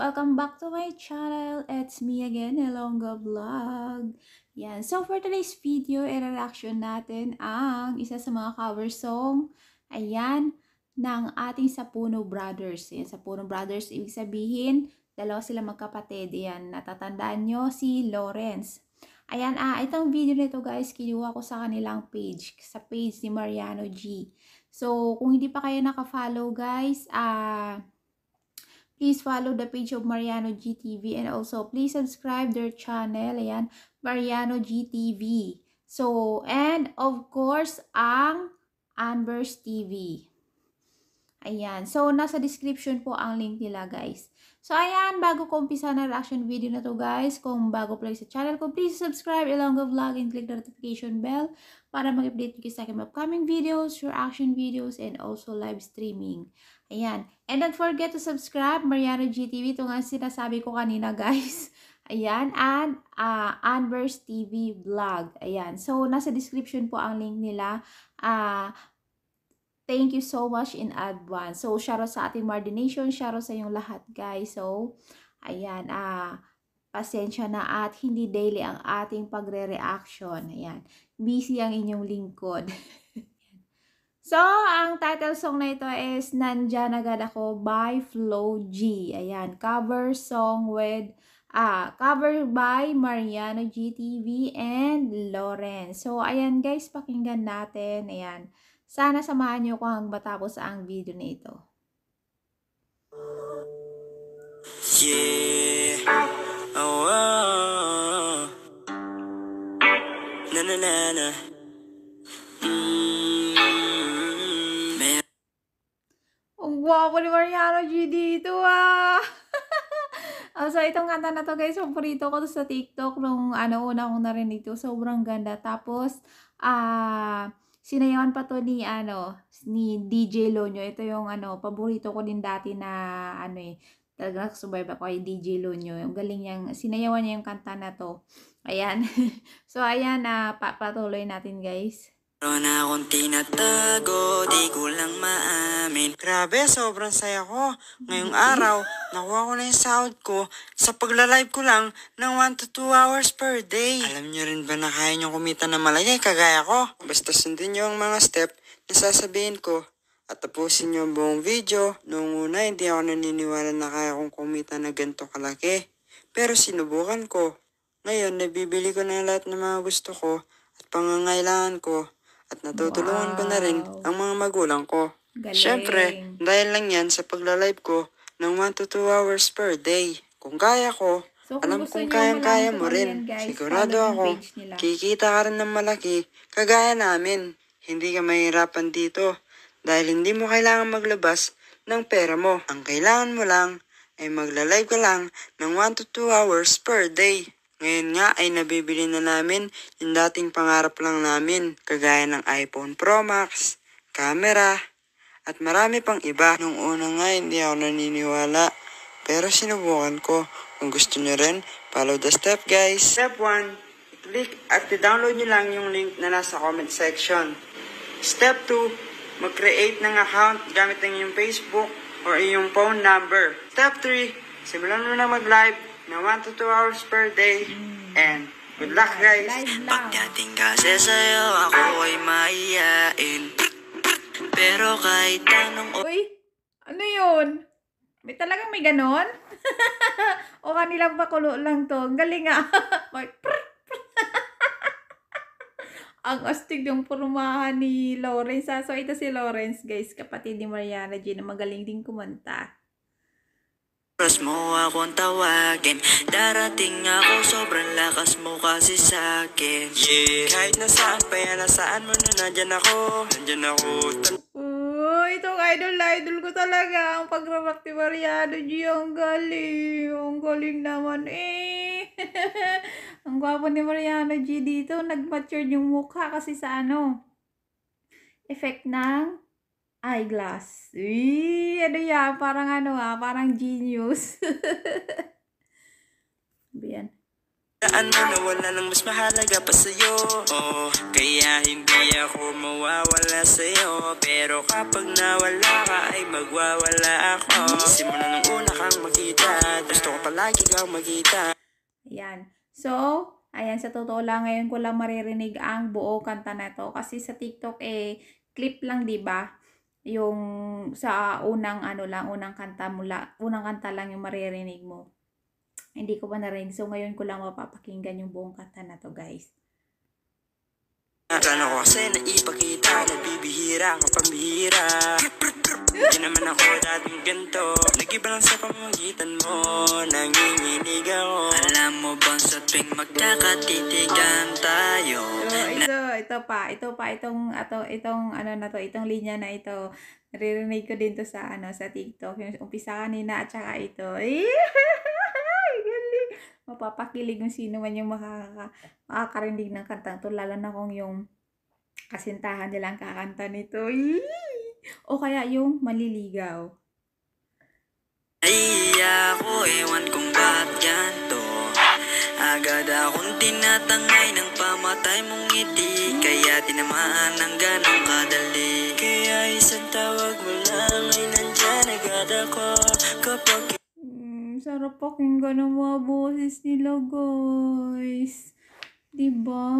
Welcome back to my channel. It's me again, Elonga Vlog. Yan. So, for today's video, i-reaction natin ang isa sa mga cover song, ayan, ng ating Sapuno Brothers. Yan, Sapuno Brothers, ibig sabihin, dalawa sila magkapatid. Yan, natatandaan nyo si Lawrence. Ayan, itong video nito guys, kinuha ko sa kanilang page, sa page ni Mariano G. So, kung hindi pa kayo naka-follow guys, please follow the page of Mariano GTV and also please subscribe their channel. Ayan, Mariano GTV. So, and of course, ang Anvers TV. Ayan. So, nasa description po ang link nila, guys. So, ayan, bago ko umpisa na reaction video na to, guys, kung bago pa sa channel ko, please subscribe, Elonga Vlog, and click the notification bell para mag-update kayo sa aking upcoming videos, reaction videos, and also live streaming. Ayan. And don't forget to subscribe, Mariano GTV. Ito nga sinasabi ko kanina, guys. Ayan. And Anvers TV Vlog. Ayan. So, nasa description po ang link nila. Thank you so much in advance. So, shoutout sa ating Mardination. Shoutout sa inyong lahat, guys. So, ayan. Pasensya na at hindi daily ang ating pagre-reaction. Ayan. Busy ang inyong lingkod. So, ang title song na ito is Nandyan Agad Ako by Flo G. Ayan. Cover song with cover by Mariano GTV and Lawrence. So, ayan guys, pakinggan natin. Ayan. Sana samahan niyo ko hanggang matapos ang video na ito. Yeah. Oh, oh. Na na na na. Ang gwapo ni Mariano G dito so, itong kanta na to guys, paborito ko to sa TikTok nung una kong narinig ito. Sobrang ganda. Tapos, sinayawan pa to ni DJ Lonyo. Ito yung paborito ko din dati na talagang subayba ko kay DJ Lonyo. Yung galing niyang, sinayawan niya yung kanta na to. Ayan. So, ayan, patuloy natin guys. Meron akong tinatago, di ko lang maamin. Grabe, sobrang saya ko. Ngayong araw, nakuha ko na yung sahod ko sa pagla-live ko lang ng 1 to 2 hours per day. Alam nyo rin ba na kaya nyo kumita na malaki kagaya ko? Basta sundin nyo ang mga step na sasabihin ko at tapusin nyo ang buong video. Noong una, hindi ako naniniwala na kaya kong kumita na ganito kalaki. Pero sinubukan ko. Ngayon, nabibili ko na lahat ng mga gusto ko at pangangailangan ko. At natutulungan ko na rin ang mga magulang ko. Galing. Siyempre, dahil lang yan sa pagla-live ko ng 1 to 2 hours per day. Kung kaya ko, so, alam kong kayang-kaya mo rin. guys, Sigurado ako, kikita ka rin ng malaki, kagaya namin. Hindi ka mahirapan dito dahil hindi mo kailangan maglabas ng pera mo. Ang kailangan mo lang ay magla-live ka lang ng 1 to 2 hours per day. Ngayon nga ay nabibili na namin yung dating pangarap lang namin, kagaya ng iPhone Pro Max, camera, at marami pang iba. Nung una nga hindi ako naniniwala, pero sinubukan ko. Kung gusto nyo rin, follow the step guys. Step 1, click at i-download nyo lang yung link na nasa comment section. Step 2, mag-create ng account gamit ng inyong Facebook or iyong phone number. Step 3, simulan mo na mag-live na 1 to 2 hours per day. And good luck guys. Pagdating kasi sa'yo ako ay maiyain. Pero kahit anong... Uy, ano yun? May talagang may ganon? O kanilang pakulo lang to? Ang galing Ang astig yung purumahan ni Lawrence. So, ito si Lawrence, guys. Kapatid ni Mariana G na magaling din kumanta. Oras mo akong tawagin, darating ako, sobrang lakas mo kasi sa'kin. Yeah. Kahit nasaan pa yan, nasaan mo na nandyan ako. Itong idol ko talaga. Ang pag-rap ni Mariano G, ang galing. Ang galing naman Ang gwapo ni Mariano G dito. Nag-mature yung mukha kasi sa effect ng eyeglass. Ano yan? Parang parang genius. Yan. Daan mo na wala nang mas mahalaga pa sa'yo. Kaya hindi ako mawawala sa'yo. Pero kapag nawala ka ay magwawala ako. Simula nung una kang makita, gusto ko palagi kang makita. Ayan. So, ayan, sa totoo lang, ngayon ko lang maririnig ang buo kanta na to. Kasi sa TikTok, clip lang, di ba? Yung sa unang kanta unang kanta lang yung maririnig mo. Hindi ko pa narinig. So, ngayon ko lang mapapakinggan yung buong kanta na to, guys. Sana ko kasi naipakita, nabibihira ka pambihira. Di naman ako dating ganito, nag-iba lang sa pamamagitan mo, nanginginig ako. Alam mo bang sa tuwing magkakatitigan tayo? Itong linya na ito. Naririnig ko din to sa TikTok. Yung umpisa kanina at saka ito. Mapapakilig kung sino man yung makakarinig ng kantang to, lalo na kung yung kasintahan nilang kakanta nito. O kaya yung maliligaw. Ay ako, ewan kung ba't ganto. Agad akong tinatangay ng pamatay mong ngiti. Kaya tinamaan ng ganong kadali. Kaya isang tawag mo lang ay nandyan agad ako. Kapag Sarap pakinggan ng mga boses nila, guys. Diba?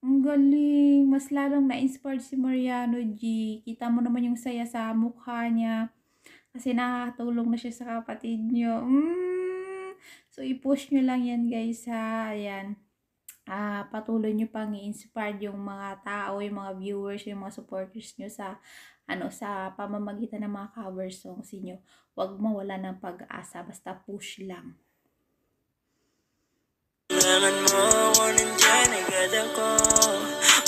Ang galing. Mas lalong na-inspired si Mariano G. Kita mo naman yung saya sa mukha niya. Kasi nakatulong na siya sa kapatid niyo. So, i-push nyo lang yan, guys, ha. Ayan. Patuloy nyo pang i-inspired yung mga tao, yung mga viewers, yung mga supporters nyo sa sa pamamagitan ng mga cover songs niyo. Huwag mawala ng pag-asa, basta push lang. Kailangan mo ako nandyan agad ako.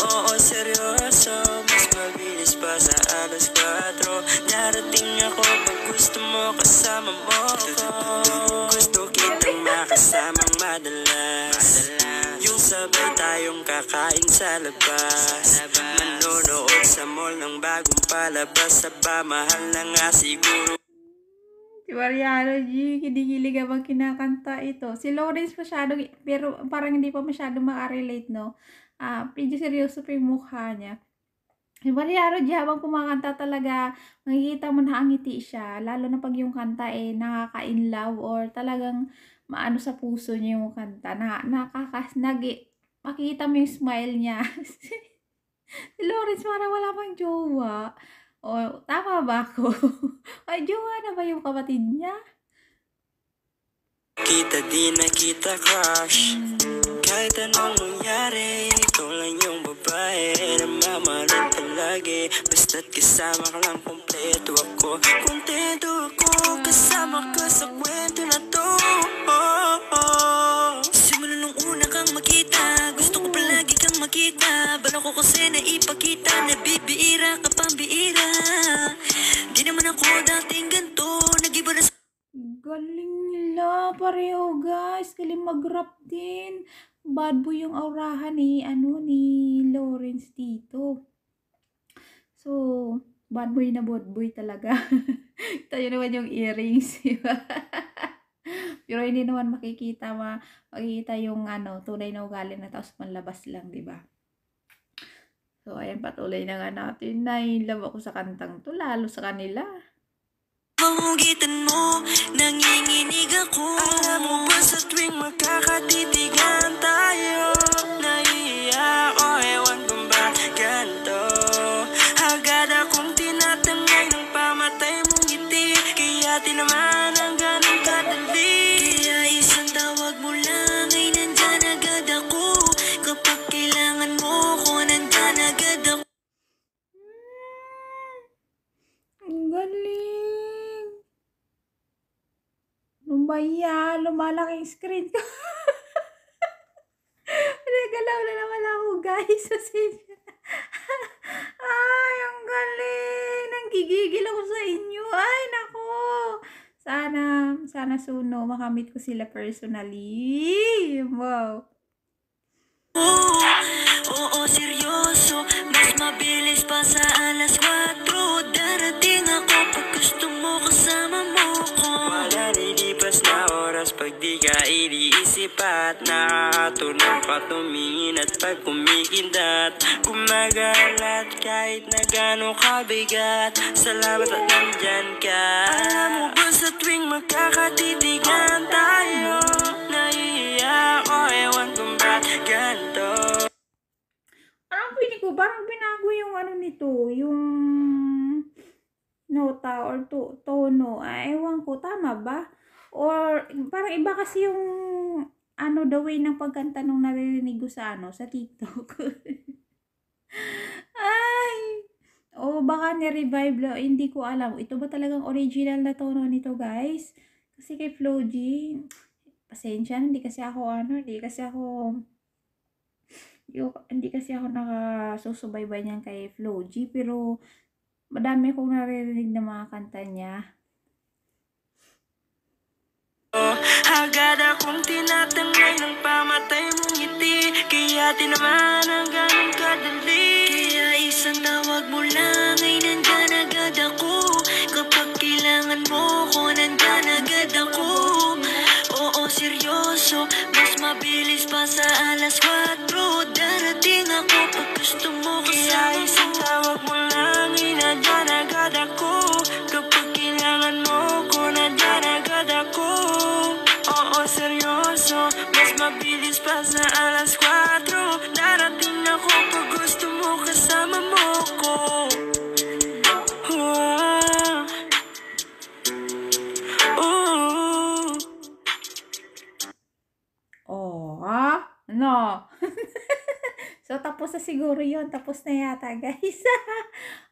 Oo, seryoso, mas mabilis pa sa alas 4. Darating ako pag gusto mo, kasama mo ako. Gusto kitang makasamang madalas. Yung sabay tayong kakain sa labas. Manonood sa mall ng bagong palabas. Saba, mahal na nga siguro. Si Mariano G, kinikilig habang kinakanta ito. Si Lawrence masyadong, pero parang hindi pa masyadong makarelate, no? Medyo seryoso pa yung mukha niya. Si Mariano G, habang kumakanta talaga, makikita mo na ang ngiti siya. Lalo na pag yung kanta nakaka-inlove or talagang maano sa puso niya yung kanta. Makikita mo yung smile niya. Si Lawrence parang wala pang jowa. O, tama ba ako? Ay, jowa na ba yung kapatid niya? Kita di na kita crush. Kahit anong mangyari, ikaw lang yung babae na mamahalin palagi. Basta't kasama ka lang, kompleto ako. Kontento ako, kasama ka sa kwento na to. Simula nung una kang makita, gusto ko palagi kang makita. Bala ko kasi naipakita, nabibira ka pambira. Di naman ako dating ganito, nag-iba na sa... Galing nila, pareho guys. Galing mag-rap din. Bad boy yung aurahan ni Lawrence dito. So, bad boy na bad boy talaga. Tayo naman yung earrings, diba? Pero hindi naman makikita yung tunay na ugali na tapos panlabas lang, diba? So, ayan, patuloy na nga natin. Nai-love ako sa kantang to, lalo sa kanila. Pamagitan mo, nanginginig ako. Alam mo ba sa tuwing magkakatitigan tayo, naiiyak ako, ewan kung ba ganito. Agad akong tinatangay ng pamatay mong ngiti. Kaya tinamaan ang ganong kadali. Kaya isang tawag mo lang ay nandyan agad ako. Kapag kailangan mo ko, nandyan agad ako. Ang galing. Lumaya, lumalaking screen ko. Nagalaw na naman ako, guys. Ay, ang galing. Nanggigigil ako sa inyo. Ay, nako. Sana suno, makamit ko sila personally. Wow. Oo, seryoso, mas mabilis pa sa alas 4. Darating ako pag gusto mo, kasama mo ko. Wala nilipas na oras pag Pag di ka iniisip at nakakatulong ka tumingin at pag kumikindat gumagalat kahit na gano'ng kabigat. Salamat at nandyan ka. Alam mo ba sa tuwing magkakatitigan tayo, nahihiya ako, ewan kung ba't ganito. Parang feeling ko, parang binago yung ano nito, yung nota or tono. Ewan ko, tama ba? Or parang iba kasi yung ano, the way ng pagkanta nung naririnig ko sa ano, sa TikTok. Ay! O baka ni-revive lang, hindi ko alam. Ito ba talagang original na tono nito, guys? Kasi kay Flo G, pasensya, hindi kasi ako nakasusubaybay niyan kay Flo G, pero madami kong naririnig na mga kanta niya. Agad akong tinatangay ng pamatay mong ngiti, kaya tinamaan ang ganong kadali. Kaya isang tawag mo lang ay nandyan agad ako. Kapag kailangan mo ko, nandyan agad ako. Oo, seryoso, mas mabilis pa sa alas 4. Darating ako pag gusto mo kasama mo. Kaya isang tawag mo lang ay nandyan agad ako. Kapag kailangan mo ko, nandyan agad ako. Oo, seryoso, mas mabilis pa sa alas 4. Darating ako pag gusto mo kasama mo ko. No. So, tapos na siguro yun. Tapos na yata, guys.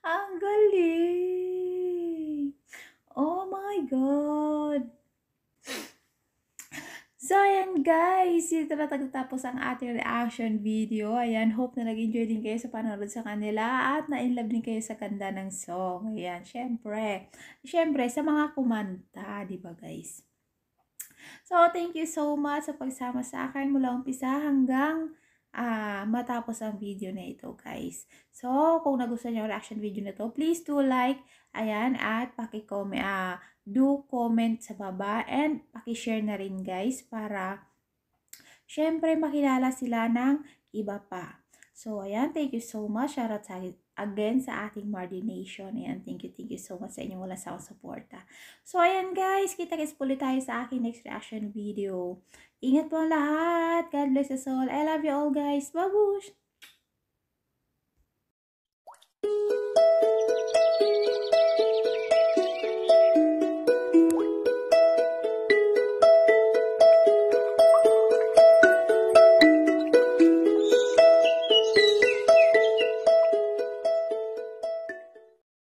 Ang galing. Oh my God. So, ayan guys, dito na tapos ang ating reaction video. Ayan, hope na nag-enjoy din kayo sa panonood sa kanila at na-inlove din kayo sa ganda ng song. Ayan, syempre sa mga kumanta, di ba guys? So, thank you so much sa pagsama sa akin mula umpisa hanggang matapos ang video na ito, guys. So, kung nagustuhan niyo ang reaction video na to, please do like, ayan, at paki-comment, do comment sa baba, and paki-share na rin, guys, para syempre makilala sila ng iba pa. So, ayan, thank you so much. Shoutout again sa ating Mardi Nation. Ayan, thank you so much sa inyong walang sawang suporta. So, ayan guys, kita-kits ulit tayo sa aking next reaction video. Ingat po ang lahat. God bless us all. I love you all guys. Babush!